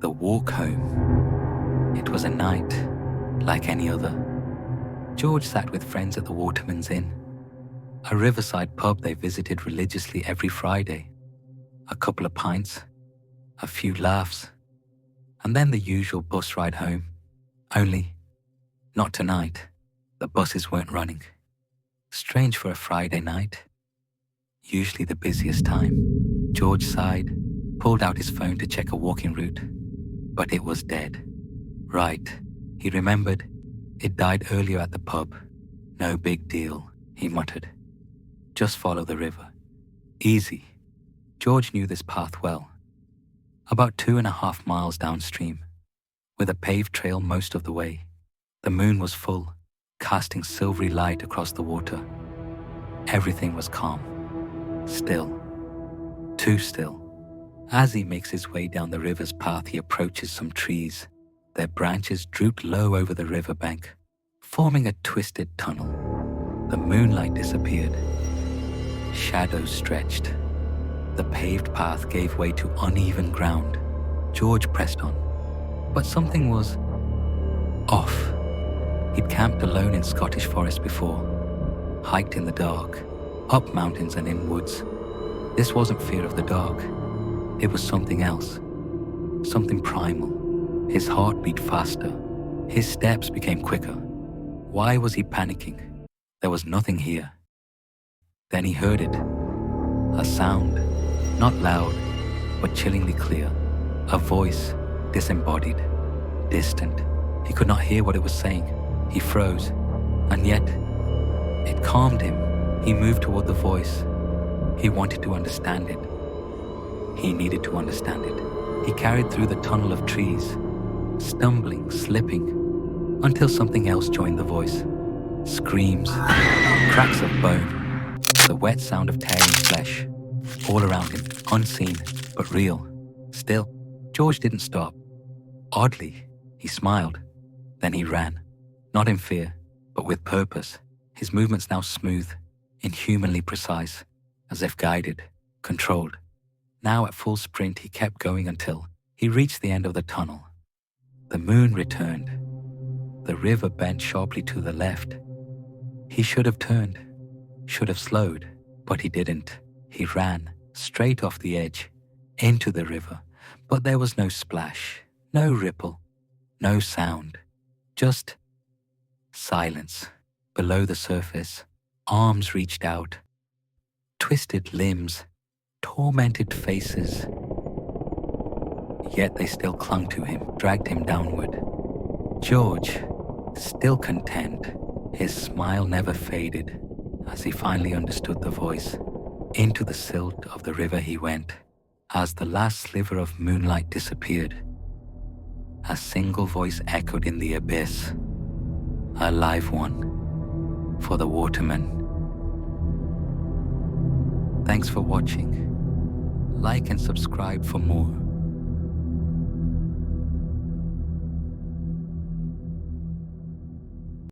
The walk home. It was a night like any other. George sat with friends at the Waterman's Inn, a riverside pub they visited religiously every Friday. A couple of pints, a few laughs, and then the usual bus ride home. Only, not tonight. The buses weren't running. Strange for a Friday night. Usually the busiest time. George sighed, pulled out his phone to check a walking route, but it was dead. Right, he remembered. It died earlier at the pub. No big deal, he muttered. Just follow the river. Easy. George knew this path well. About 2.5 miles downstream, with a paved trail most of the way. The moon was full, casting silvery light across the water. Everything was calm. Still. Too still. As he makes his way down the river's path, he approaches some trees. Their branches drooped low over the riverbank, forming a twisted tunnel. The moonlight disappeared. Shadows stretched. The paved path gave way to uneven ground. George pressed on, but something was off. He'd camped alone in Scottish forest before, hiked in the dark, up mountains and in woods. This wasn't fear of the dark. It was something else, something primal. His heart beat faster. His steps became quicker. Why was he panicking? There was nothing here. Then he heard it. A sound, not loud, but chillingly clear. A voice, disembodied, distant. He could not hear what it was saying. He froze, and yet it calmed him. He moved toward the voice. He wanted to understand it. He needed to understand it. He carried through the tunnel of trees, stumbling, slipping, until something else joined the voice. Screams, cracks of bone, the wet sound of tearing flesh, all around him, unseen, but real. Still, George didn't stop. Oddly, he smiled. Then he ran, not in fear, but with purpose. His movements now smooth, inhumanly precise, as if guided, controlled. Now at full sprint, he kept going until he reached the end of the tunnel. The moon returned. The river bent sharply to the left. He should have turned, should have slowed, but he didn't. He ran straight off the edge, into the river, but there was no splash, no ripple, no sound, just silence. Below the surface, arms reached out, twisted limbs, tormented faces. Yet they still clung to him, dragged him downward. George, still content, his smile never faded as he finally understood the voice. Into the silt of the river he went. As the last sliver of moonlight disappeared, a single voice echoed in the abyss. A live one for the Waterman. Thanks for watching. Like and subscribe for more.